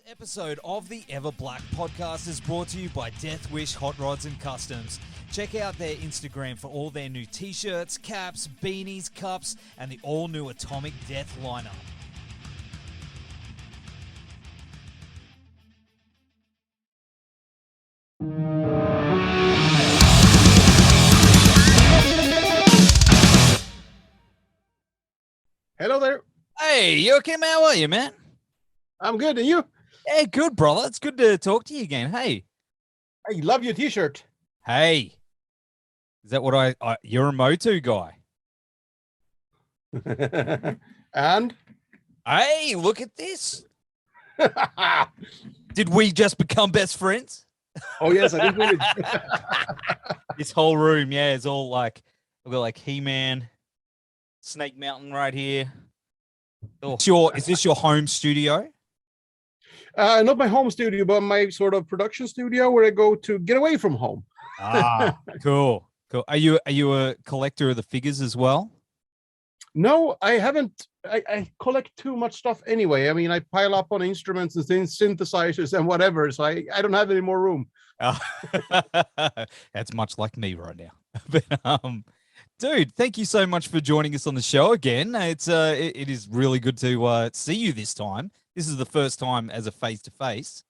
Episode of the Everblack podcast is brought to you by Deathwish, Hotrods and Kustoms. Check out their Instagram for all their new t-shirts, caps, beanies, cups, and the all-new Atomic Death lineup. Hello there. Hey, Joakim, how are you, man? I'm good. And you? Hey, good, brother. It's good to talk to you again. Hey. I love your t-shirt. Hey. Is that what you're a Motu guy? And? Hey, look at this. Did we just become best friends? Oh, yes, I think we did. This whole room, yeah, it's all like, we've got like He-Man, Snake Mountain right here. Oh, is this your home studio? Not my home studio, but my sort of production studio where I go to get away from home. Ah, cool. Cool. Are you a collector of the figures as well? No, I haven't. I collect too much stuff anyway. I mean, I pile up on instruments and synthesizers and whatever, so I don't have any more room. That's much like me right now. But dude, thank you so much for joining us on the show again. It is really good to see you this time. This is the first time as a face-to-face.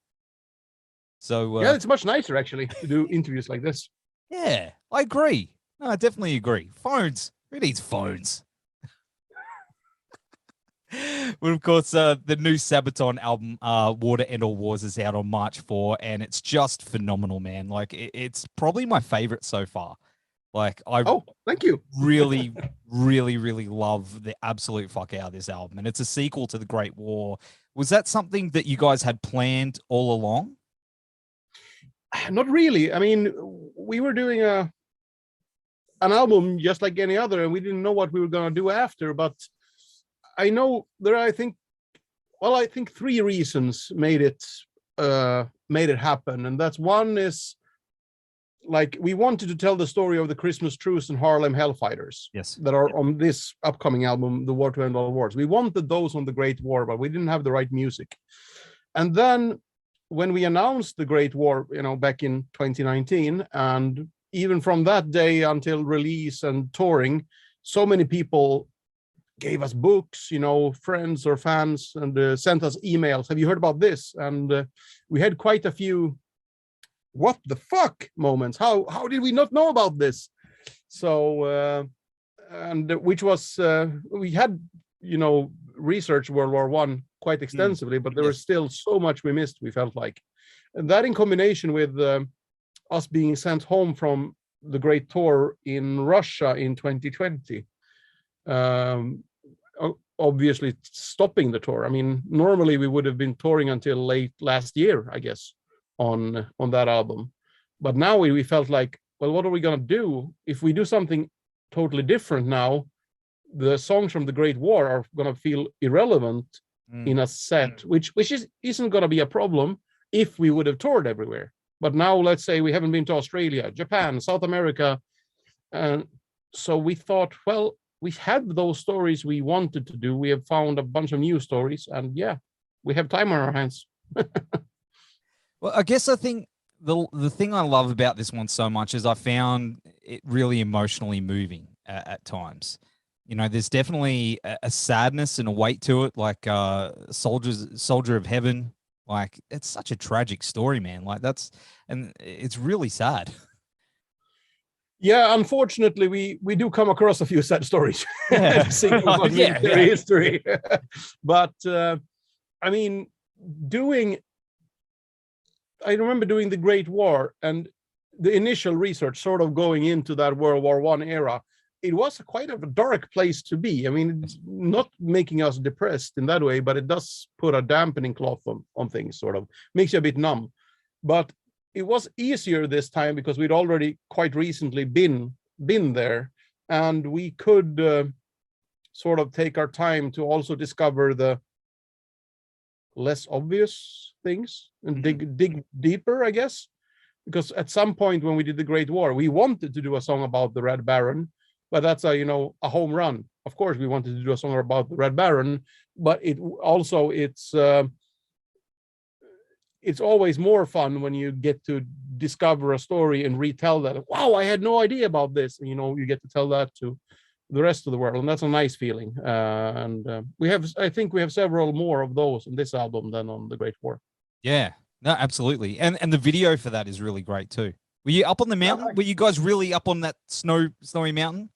So yeah, it's much nicer actually to do interviews like this. Yeah, I agree. No, I definitely agree. Phones. Who needs phones? Well, of course, the new Sabaton album, Water and All Wars, is out on March 4, and it's just phenomenal, man. Like, it's probably my favorite so far. Like, thank you. really, really, really love the absolute fuck out of this album. And it's a sequel to The Great War. Was that something that you guys had planned all along? Not really. I mean, we were doing an album just like any other, and we didn't know what we were going to do after. But I know there are, I think three reasons made it happen. And that's one is, like, we wanted to tell the story of the Christmas Truce and Harlem Hellfighters. Yes. That are on this upcoming album, The War to End All Wars. We wanted those on the Great War, but we didn't have the right music. And then when we announced the Great War, back in 2019, and even from that day until release and touring, so many people gave us books, friends or fans, and sent us emails. Have you heard about this? And we had quite a few what the fuck moments. How did we not know about this? So and which was we had researched World War I quite extensively, but there was still so much we missed, we felt like. And that in combination with us being sent home from the Great Tour in Russia in 2020, obviously stopping the tour. I mean, normally we would have been touring until late last year, I guess, on that album. But now we felt like, well, what are we going to do? If we do something totally different now, the songs from the Great War are going to feel irrelevant in a set, which isn't going to be a problem if we would have toured everywhere. But now let's say we haven't been to Australia, Japan, South America. And so we thought, well, we had those stories we wanted to do. We have found a bunch of new stories, and yeah, we have time on our hands. Well, I guess I think the thing I love about this one so much is I found it really emotionally moving at times. There's definitely a sadness and a weight to it, like Soldier of Heaven. Like, it's such a tragic story, man. Like, and it's really sad. Yeah, unfortunately, we do come across a few sad stories. Yeah. History. But I mean, I remember doing the Great War and the initial research sort of going into that World War I era. It was quite a dark place to be. I mean, it's not making us depressed in that way, but it does put a dampening cloth on things, sort of makes you a bit numb. But it was easier this time because we'd already quite recently been there, and we could sort of take our time to also discover the less obvious things and dig deeper, I guess. Because at some point when we did the Great War, we wanted to do a song about the Red Baron, but that's a home run. Of course, we wanted to do a song about the Red Baron, but it's it's always more fun when you get to discover a story and retell that. Wow, I had no idea about this. And, you get to tell that to the rest of the world, and that's a nice feeling. I think we have several more of those on this album than on the Great War. Yeah, no, absolutely. And the video for that is really great too. Were you up on the mountain? Were you guys really up on that snowy mountain?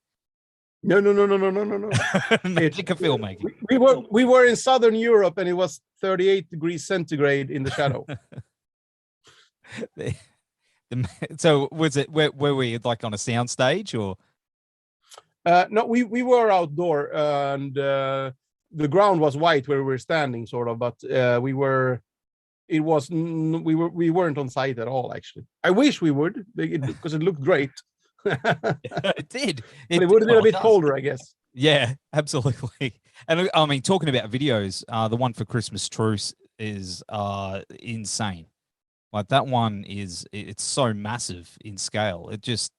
No. Magic of filmmaking. We were in Southern Europe, and it was 38 degrees centigrade in the shadow. So was it were we like on a sound stage or? No, we were outdoor, and the ground was white where we were standing, sort of, but we weren't on site at all. Actually, I wish we would, because it looked great. It did. But it would have been a bit colder, I guess. Yeah, absolutely. And I mean, talking about videos, the one for Christmas Truce is insane. Like that one it's so massive in scale. It just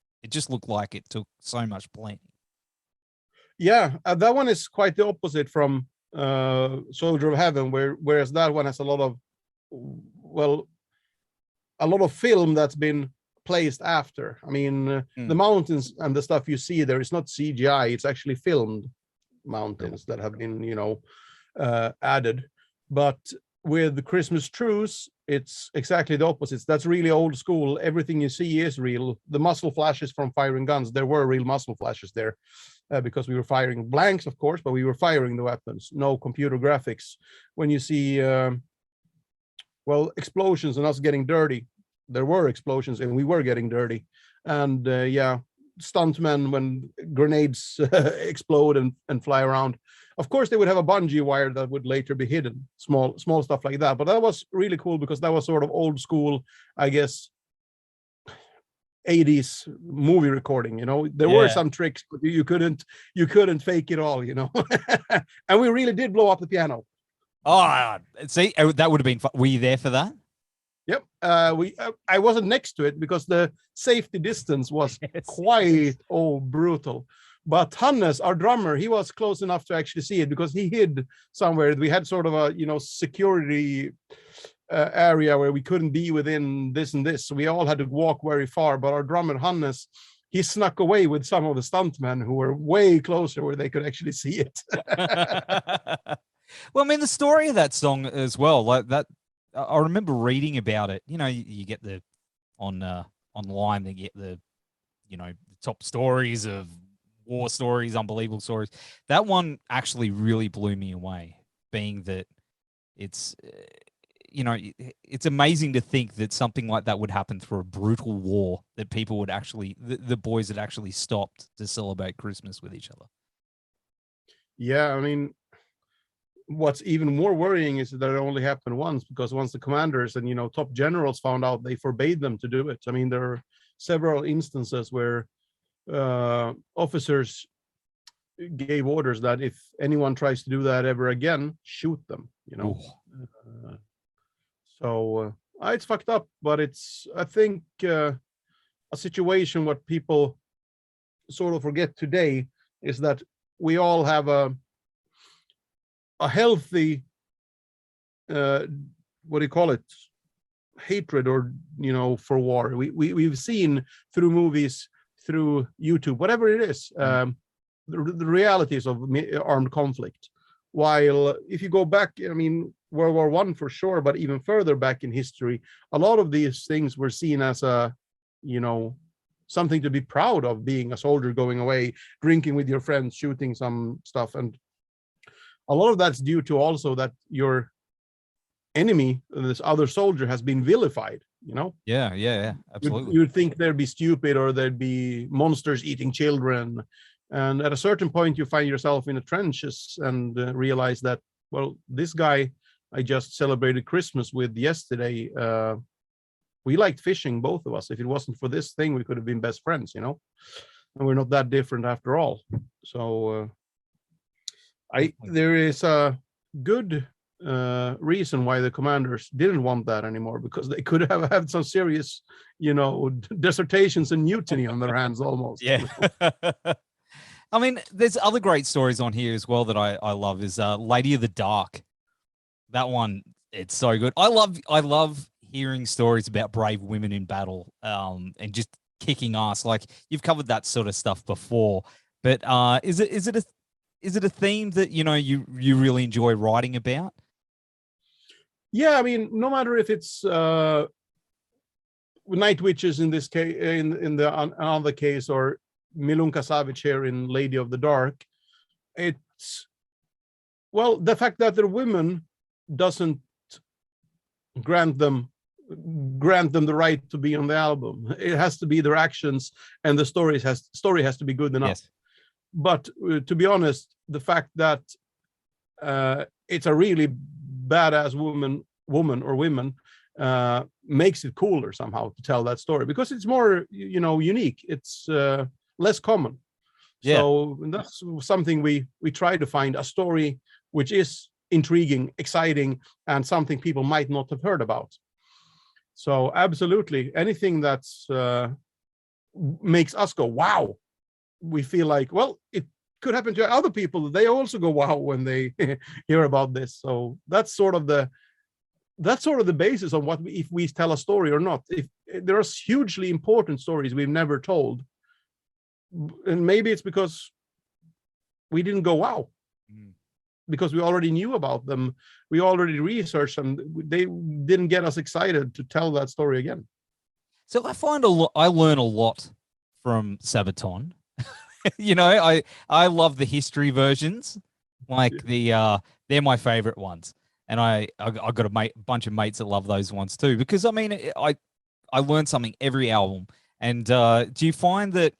looked like it took so much planning. Yeah, that one is quite the opposite from Soldier of Heaven, whereas that one has a lot of film that's been placed after. I mean, the mountains and the stuff you see there is not CGI, it's actually filmed mountains that have been, added. But with the Christmas Truce, it's exactly the opposite. That's really old school. Everything you see is real. The muzzle flashes from firing guns, there were real muzzle flashes there, because we were firing blanks, of course, but we were firing the weapons. No computer graphics. When you see explosions and us getting dirty, there were explosions and we were getting dirty. And stuntmen, when grenades explode and fly around, of course they would have a bungee wire that would later be hidden, small stuff like that. But that was really cool because that was sort of old school, I guess, 80s movie recording. There were some tricks, but you couldn't fake it all. And we really did blow up the piano. Oh, see, that would have been fun. Were you there for that? Yep. I wasn't next to it because the safety distance was quite brutal. But Hannes, our drummer, he was close enough to actually see it because he hid somewhere. We had sort of a security area where we couldn't be within this and this. So we all had to walk very far. But our drummer Hannes, he snuck away with some of the stuntmen who were way closer where they could actually see it. Well, I mean, the story of that song as well, like that. I remember reading about it. You get the online, they get the top stories of war stories, unbelievable stories. That one actually really blew me away, being that it's it's amazing to think that something like that would happen through a brutal war, that people would actually the boys had actually stopped to celebrate Christmas with each other. Yeah, I mean, what's even more worrying is that it only happened once, because once the commanders and top generals found out, they forbade them to do it. I mean, there are several instances where officers gave orders that if anyone tries to do that ever again, shoot them. It's fucked up, but it's, I think, a situation what people sort of forget today is that we all have a healthy what do you call it, hatred or for war. We've seen through movies, through YouTube, whatever it is, the realities of armed conflict. While if you go back, I mean, World War I for sure, but even further back in history, a lot of these things were seen as a something to be proud of, being a soldier, going away, drinking with your friends, shooting some stuff. And a lot of that's due to also that your enemy, this other soldier, has been vilified. Yeah, absolutely. You'd think they'd be stupid, or there'd be monsters eating children, and at a certain point you find yourself in the trenches and realize that, well, this guy I just celebrated Christmas with yesterday, we liked fishing, both of us. If it wasn't for this thing, we could have been best friends, and we're not that different after all. So there is a good reason why the commanders didn't want that anymore, because they could have had some serious, dissertations and mutiny on their hands almost. Yeah. I mean, there's other great stories on here as well that I love, is Lady of the Dark. That one, it's so good. I love hearing stories about brave women in battle, and just kicking ass. Like you've covered that sort of stuff before, but is it a theme that you really enjoy writing about? Yeah, I mean, no matter if it's Night Witches in this case, in the another case, or Milunka Savic here in Lady of the Dark, it's, well, the fact that they're women doesn't grant them the right to be on the album. It has to be their actions, and the story has to be good enough. Yes. But to be honest, the fact that it's a really badass woman or women makes it cooler somehow to tell that story, because it's more unique. It's less common. Yeah. So that's something we try to find, a story which is intriguing, exciting, and something people might not have heard about. So absolutely, anything that's makes us go wow, we feel like, well, it could happen to other people. They also go wow when they hear about this. So that's sort of the basis of if we tell a story or not. If there are hugely important stories we've never told, and maybe it's because we didn't go wow, because we already knew about them, we already researched them, they didn't get us excited to tell that story again. So I find I learn a lot from Sabaton. I love the history versions, like they're my favorite ones. And I got a bunch of mates that love those ones too, because I mean, I learn something every album. And do you find that,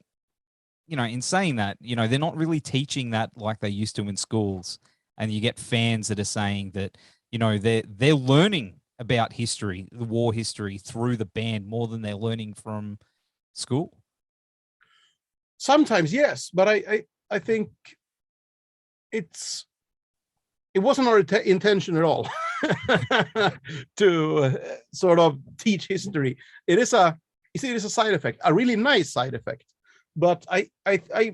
in saying that, they're not really teaching that like they used to in schools, and you get fans that are saying that, they're learning about history, the war history, through the band more than they're learning from school? Sometimes, yes, but I think it wasn't our intention at all to sort of teach history. It is a side effect, a really nice side effect. But I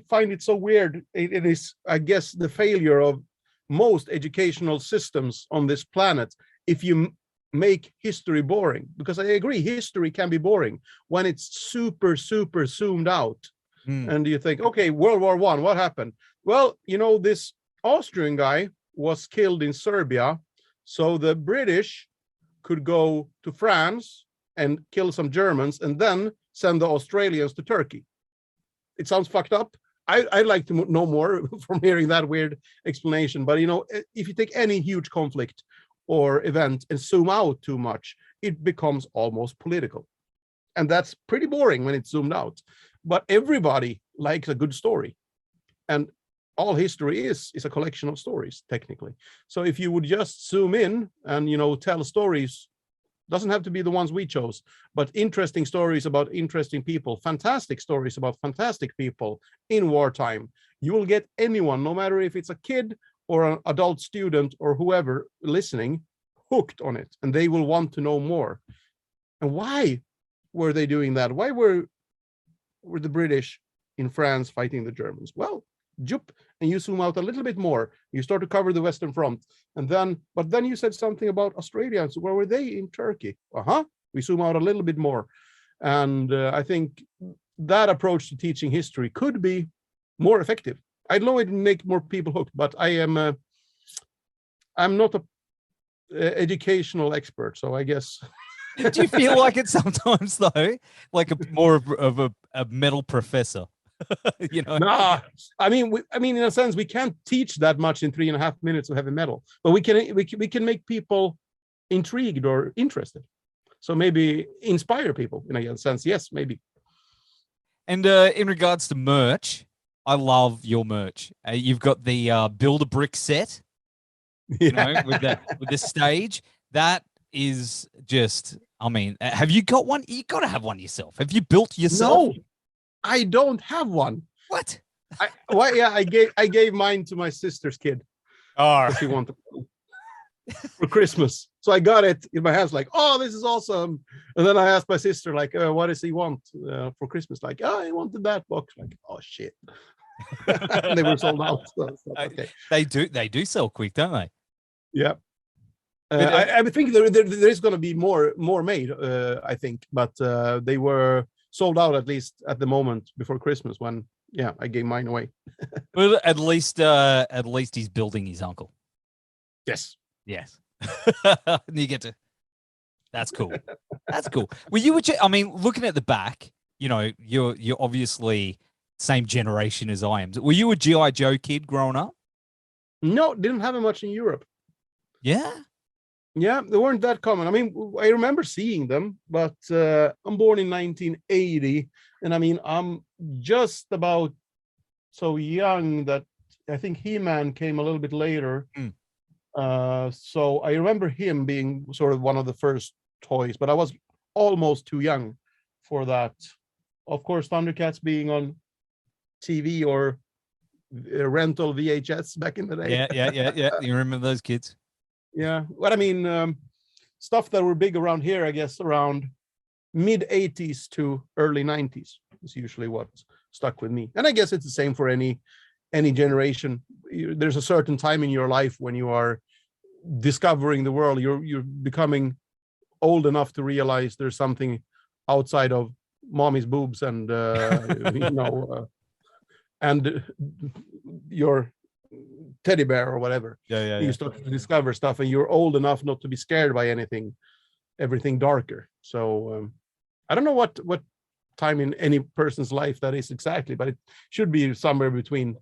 find it so weird. It is, I guess, the failure of most educational systems on this planet if you make history boring. Because I agree, history can be boring when it's super, super zoomed out. And you think, okay, World War I, what happened? Well, this Austrian guy was killed in Serbia, so the British could go to France and kill some Germans and then send the Australians to Turkey. It sounds fucked up. I'd like to know more from hearing that weird explanation. But, if you take any huge conflict or event and zoom out too much, it becomes almost political. And that's pretty boring when it's zoomed out. But everybody likes a good story. And all history is a collection of stories, technically. So if you would just zoom in and, tell stories, doesn't have to be the ones we chose, but interesting stories about interesting people, fantastic stories about fantastic people in wartime, you will get anyone, no matter if it's a kid or an adult student or whoever listening, hooked on it, and they will want to know more. And why were they doing that? Why were the British in France fighting the Germans? Well, and you zoom out a little bit more, you start to cover the Western Front, but then you said something about Australians. Where were they? In Turkey? We zoom out a little bit more. And I think that approach to teaching history could be more effective. I know it make more people hooked, but I'm not a educational expert, so I guess. Do you feel like it sometimes though, like more of a metal professor? Nah, I mean, in a sense, we can't teach that much in 3.5 minutes of heavy metal, but we can make people intrigued or interested. So maybe inspire people in a sense. Yes, maybe. And in regards to merch, I love your merch. You've got the Build a Brick set, with the stage. That is just, I mean, have you got one? You got to have one yourself. Have you built yourself? No, I don't have one. What? I gave mine to my sister's kid. Oh, she wanted for Christmas. So I got it in my hands, like, oh, this is awesome. And then I asked my sister, like, what does he want for Christmas? Like, oh, he wanted that box. Like, oh shit. And they were sold out. So, okay. They do sell quick, don't they? Yeah. I think there is going to be more made, I think, but they were sold out at least at the moment before Christmas when I gave mine away. Well, at least he's building his uncle. Yes. And you get to. That's cool. That's cool. Well, I mean, looking at the back, you know, you're obviously same generation as I am. Were you a G.I. Joe kid growing up? No, didn't have it much in Europe. Yeah. Yeah, they weren't that common. I mean, I remember seeing them, but I'm born in 1980, and I mean, I'm just about so young that I think He-Man came a little bit later. So I remember him being sort of one of the first toys, but I was almost too young for that. Of course, Thundercats being on TV or rental VHS back in the day. Yeah. You remember those kids? Yeah. What I mean, stuff that were big around here, I guess, around mid 80s to early 90s is usually what stuck with me. And I guess it's the same for any generation. There's a certain time in your life when you are discovering the world. You're becoming old enough to realize there's something outside of mommy's boobs and you know, and your teddy bear or whatever. You start to discover stuff, and you're old enough not to be scared by everything darker. So I don't know what time in any person's life that is exactly, but it should be somewhere between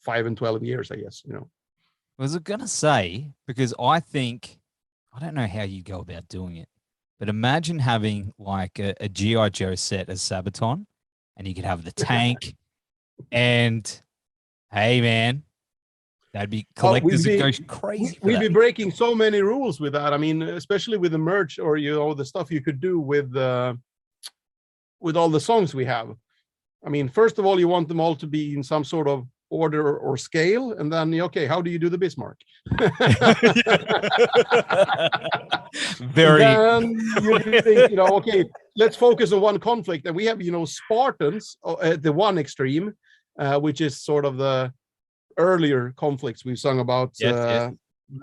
5 and 12 years, I guess. I was gonna say, because I don't know how you go about doing it, but imagine having like a G.I. Joe set as Sabaton, and you could have the tank, and hey man, that'd be collectors would go crazy. We'd be breaking so many rules with that. I mean, especially with the merch or the stuff you could do with all the songs we have. I mean, first of all, you want them all to be in some sort of order or scale, and then how do you do the Bismarck? Very. Then you think, okay, let's focus on one conflict, and we have Spartans at the one extreme, which is sort of the earlier conflicts we've sung about. Yes.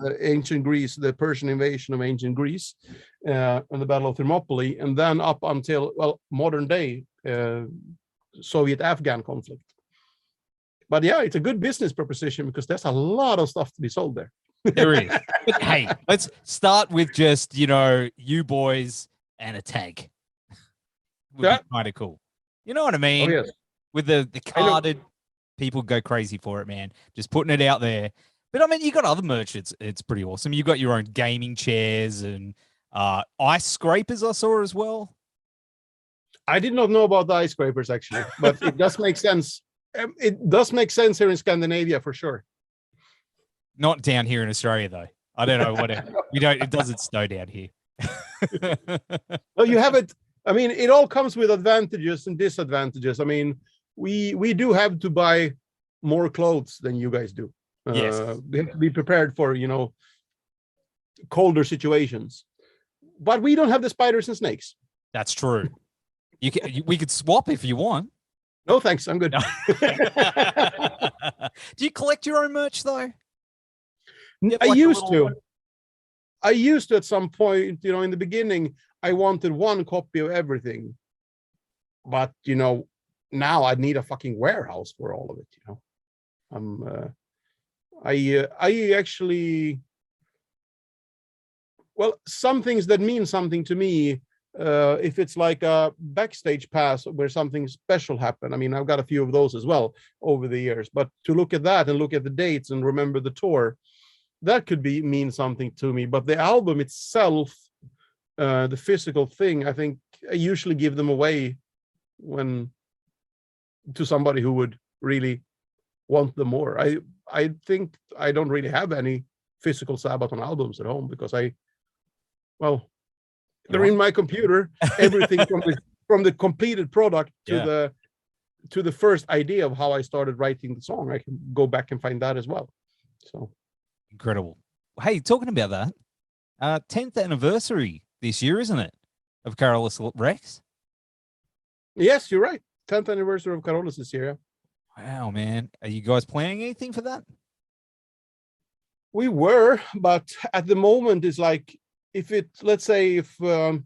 The ancient Greece, the Persian invasion of ancient Greece, and the Battle of Thermopylae, and then up until modern day Soviet-Afghan conflict. But yeah, it's a good business proposition because there's a lot of stuff to be sold there. There is. But hey, let's start with just you boys and a tank. Would be kind of cool. You know what I mean? Oh, yes. With the carded, people go crazy for it, man. Just putting it out there. But I mean, you got other merch. It's pretty awesome. You got your own gaming chairs and ice scrapers. I saw as well. I did not know about the ice scrapers actually, but it does make sense. It does make sense here in Scandinavia for sure. Not down here in Australia though. I don't know what it doesn't snow down here. Well, you have it. I mean, it all comes with advantages and disadvantages. I mean, we do have to buy more clothes than you guys do. Yes. We have to be prepared for, colder situations. But we don't have the spiders and snakes. That's true. We could swap if you want. No, thanks. I'm good. Do you collect your own merch though? I used to. I used to at some point, in the beginning, I wanted one copy of everything. But, now I need a fucking warehouse for all of it, I actually, some things that mean something to me, if it's like a backstage pass where something special happened. I mean, I've got a few of those as well over the years, but to look at that and look at the dates and remember the tour, that could mean something to me. But the album itself, the physical thing, I think I usually give them away to somebody who would really want them more. I think I don't really have any physical Sabaton albums at home because they're in my computer. Everything from the completed product to the first idea of how I started writing the song. I can go back and find that as well. So incredible. Hey, talking about that, 10th anniversary this year, isn't it, of Carolus Rex? Yes, you're right. 10th anniversary of Carolus this year. Wow, man. Are you guys planning anything for that? We were, but at the moment, it's like let's say if the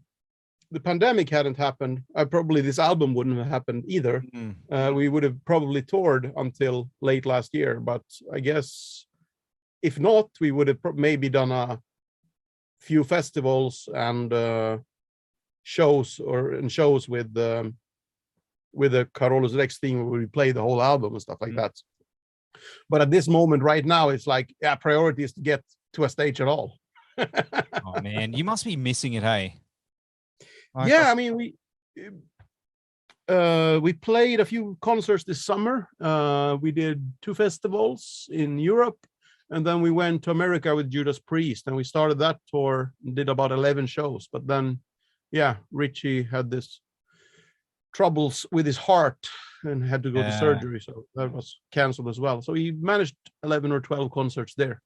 pandemic hadn't happened, probably this album wouldn't have happened either. We would have probably toured until late last year, but I guess if not, we would have maybe done a few festivals and shows with the Carolus Rex theme where we play the whole album and stuff like that. But at this moment right now, it's like, yeah, priority is to get to a stage at all. Oh man, you must be missing it, hey? Yeah, I mean, we played a few concerts this summer. We did 2 festivals in Europe, and then we went to America with Judas Priest, and we started that tour and did about 11 shows. But then, yeah, Richie had this troubles with his heart and had to go to surgery, so that was canceled as well. So he managed 11 or 12 concerts there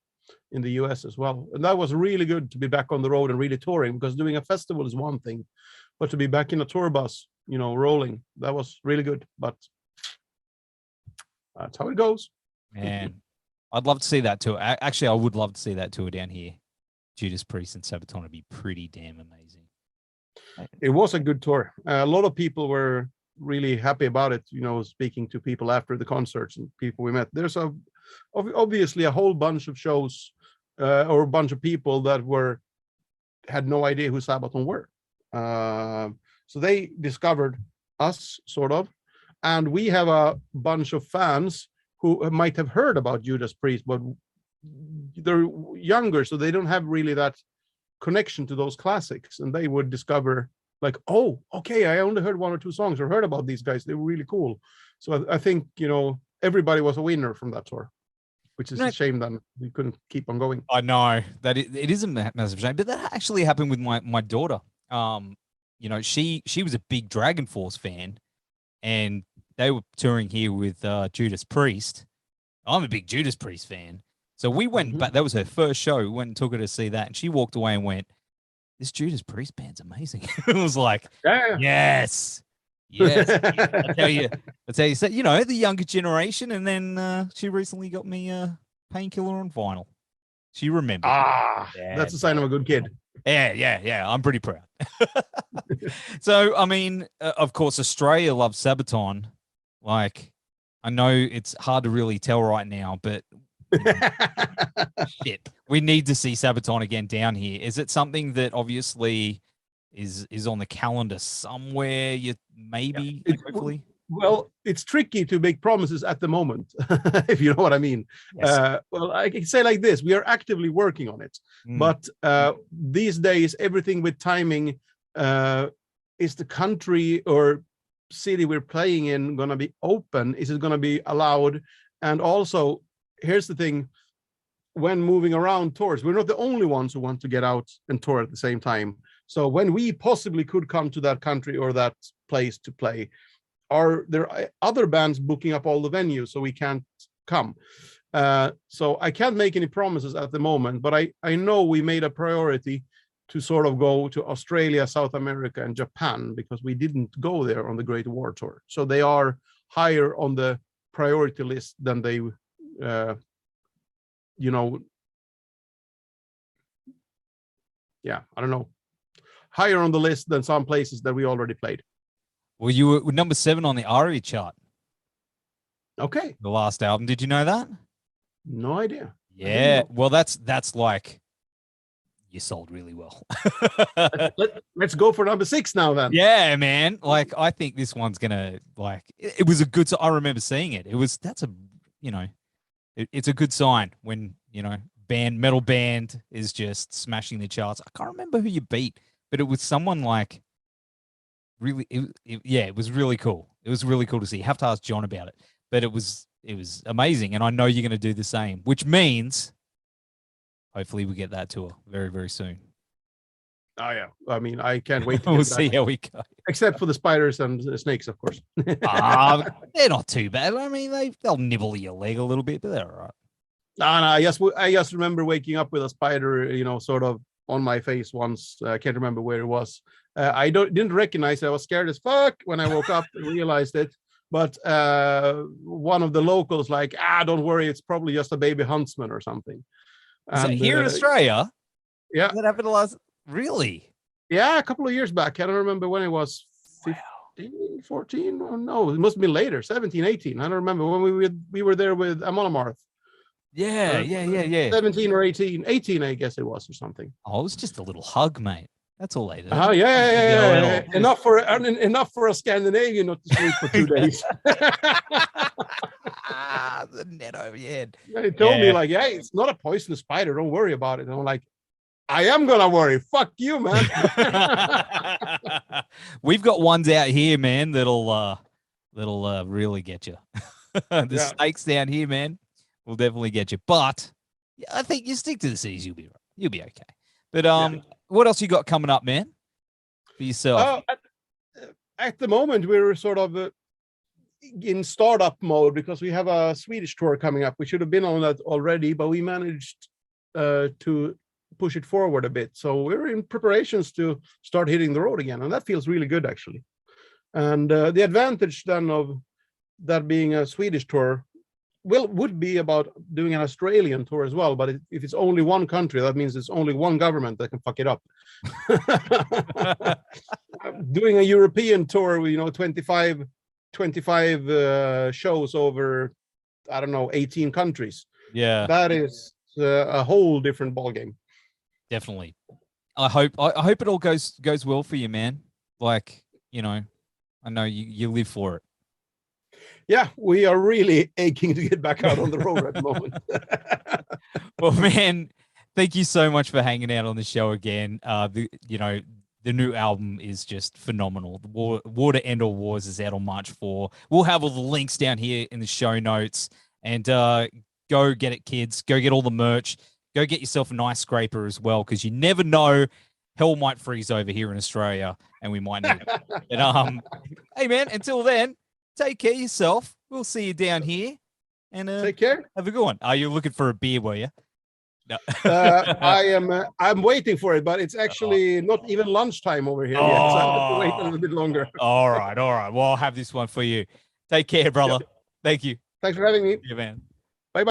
in the US as well, and that was really good to be back on the road and really touring, because doing a festival is one thing, but to be back in a tour bus, you know, rolling, that was really good. But that's how it goes. Man, I'd love to see that tour. Actually, I would love to see that tour down here. Judas Priest and Sabaton would be pretty damn amazing. It was a good tour. A lot of people were really happy about it, you know, speaking to people after the concerts and people we met. There's obviously a whole bunch of shows or a bunch of people that had no idea who Sabaton were. So they discovered us, sort of, and we have a bunch of fans who might have heard about Judas Priest, but they're younger, so they don't have really that connection to those classics, and they would discover like, oh, okay, I only heard 1 or 2 songs or heard about these guys, they were really cool. So I think, you know, everybody was a winner from that tour, which is a shame that we couldn't keep on going. I know that it is a massive shame, but that actually happened with my daughter. You know, she was a big Dragon Force fan, and they were touring here with Judas Priest. I'm a big Judas Priest fan, so we went back. That was her first show. We went and took her to see that, and she walked away and went, "This Judas Priest band's amazing." It was like, yes. I tell you. So, you know, the younger generation, and then she recently got me Painkiller on vinyl. She remembered. That's a sign of a good kid. Yeah. I'm pretty proud. So, I mean, of course, Australia loves Sabaton. Like, I know it's hard to really tell right now, but shit, we need to see Sabaton again down here. Is it something that obviously is on the calendar somewhere? You maybe, hopefully. Well, it's tricky to make promises at the moment, if you know what I mean. Yes. Well, I can say like this: we are actively working on it, but these days, everything with timing, is the country or city we're playing in going to be open? Is it going to be allowed? And also, here's the thing: when moving around tours, we're not the only ones who want to get out and tour at the same time. So when we possibly could come to that country or that place to play, are there other bands booking up all the venues, so we can't come? So I can't make any promises at the moment, but I know we made a priority to sort of go to Australia, South America, and Japan, because we didn't go there on the Great War Tour. So they are higher on the priority list than they, you know, yeah, I don't know, higher on the list than some places that we already played. Well, you were number 7 on the ARIA chart. Okay. The last album. Did you know that? No idea. Yeah. Well, that's like, you sold really well. Let's go for number 6 now then. Yeah, man. Like, I think this one's gonna, like, it was a good, I remember seeing it. That's a, you know, it's a good sign when, you know, metal band is just smashing the charts. I can't remember who you beat, but it was someone like really, it was really cool. It was really cool to see. You have to ask John about it, but it was amazing. And I know you're going to do the same, which means hopefully we get that tour very, very soon. Oh yeah. I mean, I can't wait to we'll see how we go. Except for the spiders and the snakes, of course. They're not too bad. I mean, they'll nibble your leg a little bit, but they're all right. No, I just remember waking up with a spider, you know, sort of on my face once. I can't remember where it was. I didn't recognize it. I was scared as fuck when I woke up and realized it. But one of the locals like, don't worry, it's probably just a baby huntsman or something. Is that And here in Australia? yeah, That happened last. Really? yeah, a couple of years back. I don't remember when it was. 15, 14, or no, it must have been later, 17, 18. I don't remember when we were there with Amonamarth. Yeah. 17 or 18, I guess it was, or something. Oh, it was just a little hug, mate. That's all they did. Yeah. Enough for a Scandinavian not to sleep for 2 days. The net over your head. They told me like, yeah, it's not a poisonous spider. Don't worry about it. And I'm like, I am gonna worry. Fuck you, man. We've got ones out here, man, that'll really get you. The snakes down here, man, will definitely get you. But yeah, I think you stick to the seas, you'll be right. You'll be okay. But what else you got coming up, man, for yourself? At the moment, we're sort of in startup mode because we have a Swedish tour coming up. We should have been on that already, but we managed to push it forward a bit. So we're in preparations to start hitting the road again, and that feels really good, actually. And the advantage then of that being a Swedish tour would be about doing an Australian tour as well. But if it's only one country, that means it's only one government that can fuck it up. Doing a European tour with 25 shows over, I don't know, 18 countries. Yeah, that is a whole different ballgame. Definitely. I hope it all goes well for you, man. Like, I know you live for it. Yeah, we are really aching to get back out on the road at the moment. Well, man, thank you so much for hanging out on the show again. The new album is just phenomenal. The War to End All Wars is out on March 4. We'll have all the links down here in the show notes. And go get it, kids. Go get all the merch. Go get yourself a nice scraper as well, because you never know. Hell might freeze over here in Australia, and we might need it. But, hey, man, until then, take care of yourself. We'll see you down here. And take care. Have a good one. Are you looking for a beer, were you? No. I'm waiting for it, but it's actually not even lunchtime over here yet, so I have to wait a little bit longer. All right. Well, I'll have this one for you. Take care, brother. Yep. Thank you. Thanks for having me. Yeah, man.